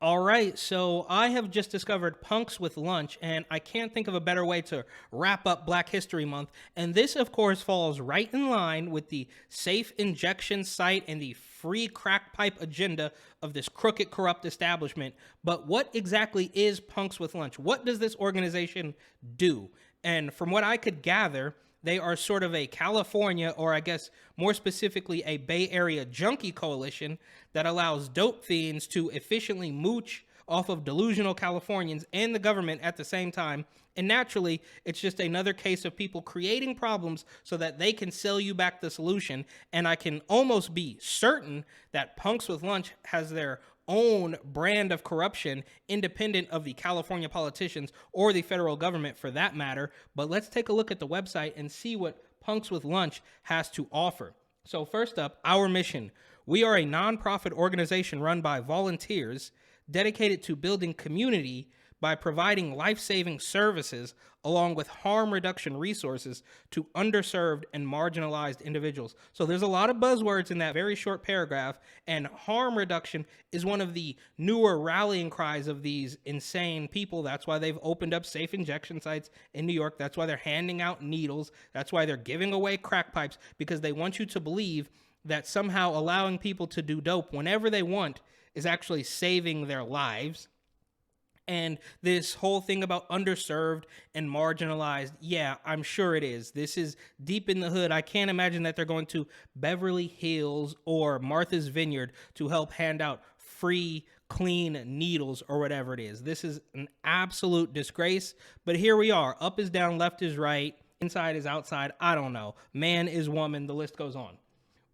All right, so I have just discovered Punks with Lunch, and I can't think of a better way to wrap up Black History Month. And this, of course, falls right in line with the safe injection site and the free crack pipe agenda of this crooked, corrupt establishment. But what exactly is Punks with Lunch? What does this organization do? And from what I could gather, they are sort of a California, or I guess more specifically, a Bay Area junkie coalition that allows dope fiends to efficiently mooch off of delusional Californians and the government at the same time. And naturally, it's just another case of people creating problems so that they can sell you back the solution. And I can almost be certain that Punks with Lunch has their own brand of corruption independent of the California politicians or the federal government for that matter. But let's take a look at the website and see what Punks with Lunch has to offer. So first up, our mission. We are a nonprofit organization run by volunteers dedicated to building community by providing life-saving services along with harm reduction resources to underserved and marginalized individuals. So there's a lot of buzzwords in that very short paragraph, and harm reduction is one of the newer rallying cries of these insane people. That's why they've opened up safe injection sites in New York. That's why they're handing out needles. That's why they're giving away crack pipes, because they want you to believe that somehow allowing people to do dope whenever they want is actually saving their lives. And this whole thing about underserved and marginalized, yeah, I'm sure it is. This is deep in the hood. I can't imagine that they're going to Beverly Hills or Martha's Vineyard to help hand out free, clean needles or whatever it is. This is an absolute disgrace. But here we are. Up is down, left is right, inside is outside. I don't know. Man is woman. The list goes on.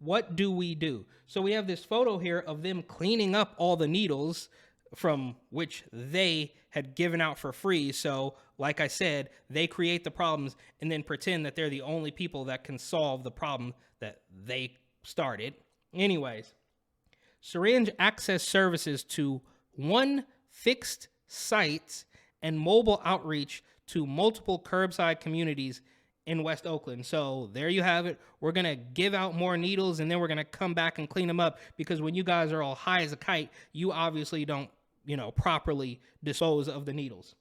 What do we do? So we have this photo here of them cleaning up all the needles from which they had given out for free. So, like I said, they create the problems and then pretend that they're the only people that can solve the problem that they started. Anyways, syringe access services to one fixed site and mobile outreach to multiple curbside communities in West Oakland. So there you have it. We're going to give out more needles and then we're going to come back and clean them up, because when you guys are all high as a kite, you obviously don't, properly dispose of the needles.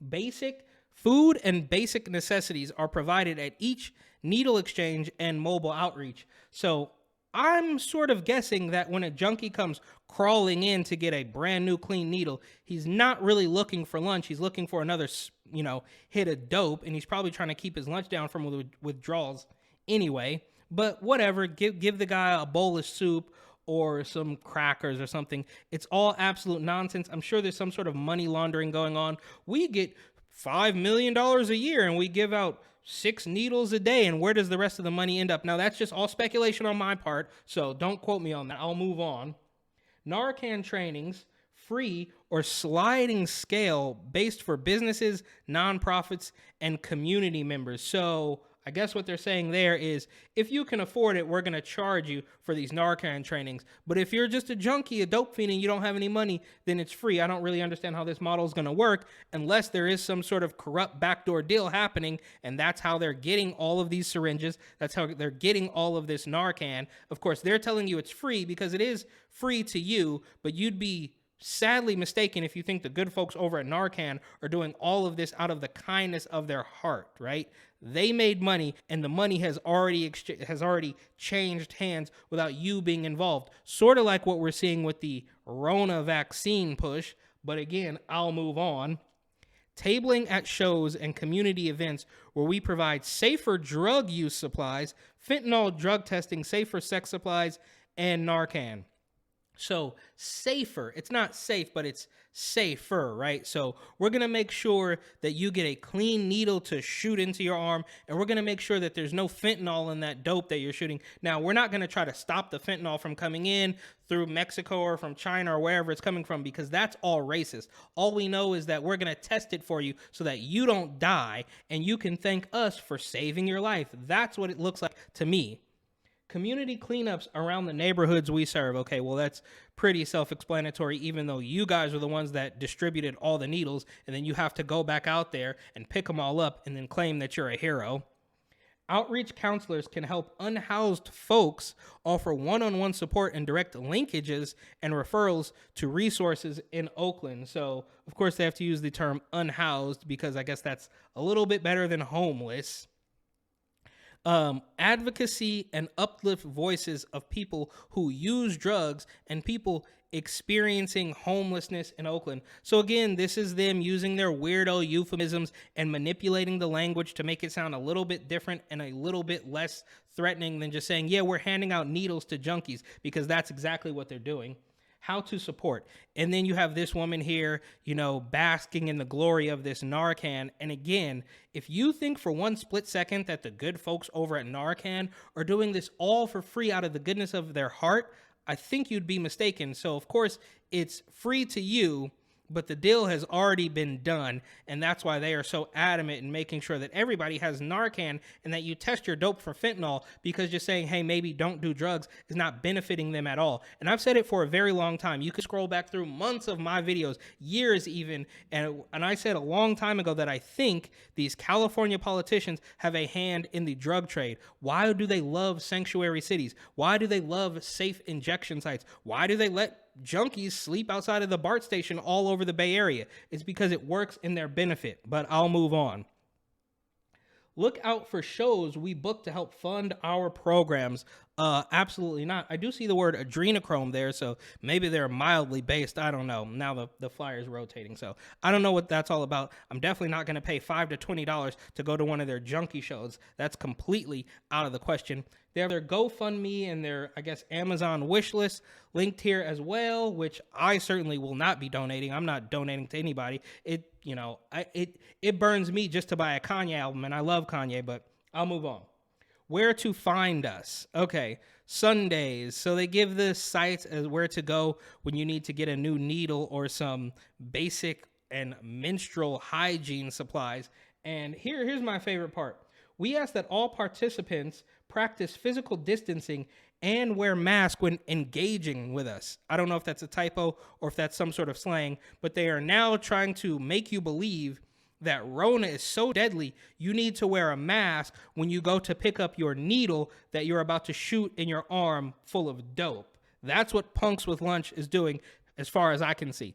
Basic food and basic necessities are provided at each needle exchange and mobile outreach. So I'm sort of guessing that when a junkie comes crawling in to get a brand new clean needle, he's not really looking for lunch. He's looking for another, hit of dope, and he's probably trying to keep his lunch down from withdrawals anyway. But whatever, give the guy a bowl of soup or some crackers or something. It's all absolute nonsense. I'm sure there's some sort of money laundering going on. We get $5 million a year and we give out 6 needles a day, and where does the rest of the money end up? Now, that's just all speculation on my part, so don't quote me on that. I'll move on. Narcan trainings, free or sliding scale based for businesses, nonprofits, and community members. So I guess what they're saying there is, if you can afford it, we're going to charge you for these Narcan trainings. But if you're just a junkie, a dope fiend, and you don't have any money, then it's free. I don't really understand how this model is going to work unless there is some sort of corrupt backdoor deal happening, and that's how they're getting all of these syringes. That's how they're getting all of this Narcan. Of course, they're telling you it's free because it is free to you, but you'd be sadly mistaken if you think the good folks over at Narcan are doing all of this out of the kindness of their heart, right? They made money, and the money has already changed hands without you being involved. Sort of like what we're seeing with the Rona vaccine push, but again, I'll move on. Tabling at shows and community events where we provide safer drug use supplies, fentanyl drug testing, safer sex supplies, and Narcan. So safer, it's not safe, but it's safer, right? So we're going to make sure that you get a clean needle to shoot into your arm, and we're going to make sure that there's no fentanyl in that dope that you're shooting. Now, we're not going to try to stop the fentanyl from coming in through Mexico or from China or wherever it's coming from, because that's all racist. All we know is that we're going to test it for you so that you don't die, and you can thank us for saving your life. That's what it looks like to me. Community cleanups around the neighborhoods we serve. Okay, well, that's pretty self-explanatory, even though you guys are the ones that distributed all the needles, and then you have to go back out there and pick them all up and then claim that you're a hero. Outreach counselors can help unhoused folks offer one-on-one support and direct linkages and referrals to resources in Oakland. So, of course, they have to use the term unhoused because I guess that's a little bit better than homeless. Advocacy and uplift voices of people who use drugs and people experiencing homelessness in Oakland. So again, this is them using their weirdo euphemisms and manipulating the language to make it sound a little bit different and a little bit less threatening than just saying, yeah, we're handing out needles to junkies, because that's exactly what they're doing. How to support. And then you have this woman here, basking in the glory of this Narcan. And again, if you think for one split second that the good folks over at Narcan are doing this all for free out of the goodness of their heart, I think you'd be mistaken. So of course, it's free to you, but the deal has already been done, and that's why they are so adamant in making sure that everybody has Narcan and that you test your dope for fentanyl, because just saying, hey, maybe don't do drugs is not benefiting them at all. And I've said it for a very long time. You can scroll back through months of my videos, years even, and I said a long time ago that I think these California politicians have a hand in the drug trade. Why do they love sanctuary cities? Why do they love safe injection sites? Why do they let junkies sleep outside of the BART station all over the Bay Area? It's because it works in their benefit, but I'll move on. Look out for shows we book to help fund our programs. Absolutely not. I do see the word adrenochrome there, so maybe they're mildly based. I don't know. Now the flyer's rotating, so I don't know what that's all about. I'm definitely not going to pay $5 to $20 to go to one of their junkie shows. That's completely out of the question. They have their GoFundMe and their, I guess, Amazon wish list linked here as well, which I certainly will not be donating. I'm not donating to anybody. It burns me just to buy a Kanye album, and I love Kanye, but I'll move on. Where to find us? Okay, Sundays. So they give the sites as where to go when you need to get a new needle or some basic and menstrual hygiene supplies. And here's my favorite part. We ask that all participants practice physical distancing and wear masks when engaging with us. I don't know if that's a typo or if that's some sort of slang, but they are now trying to make you believe that Rona is so deadly, you need to wear a mask when you go to pick up your needle that you're about to shoot in your arm full of dope. That's what Punks with Lunch is doing, as far as I can see.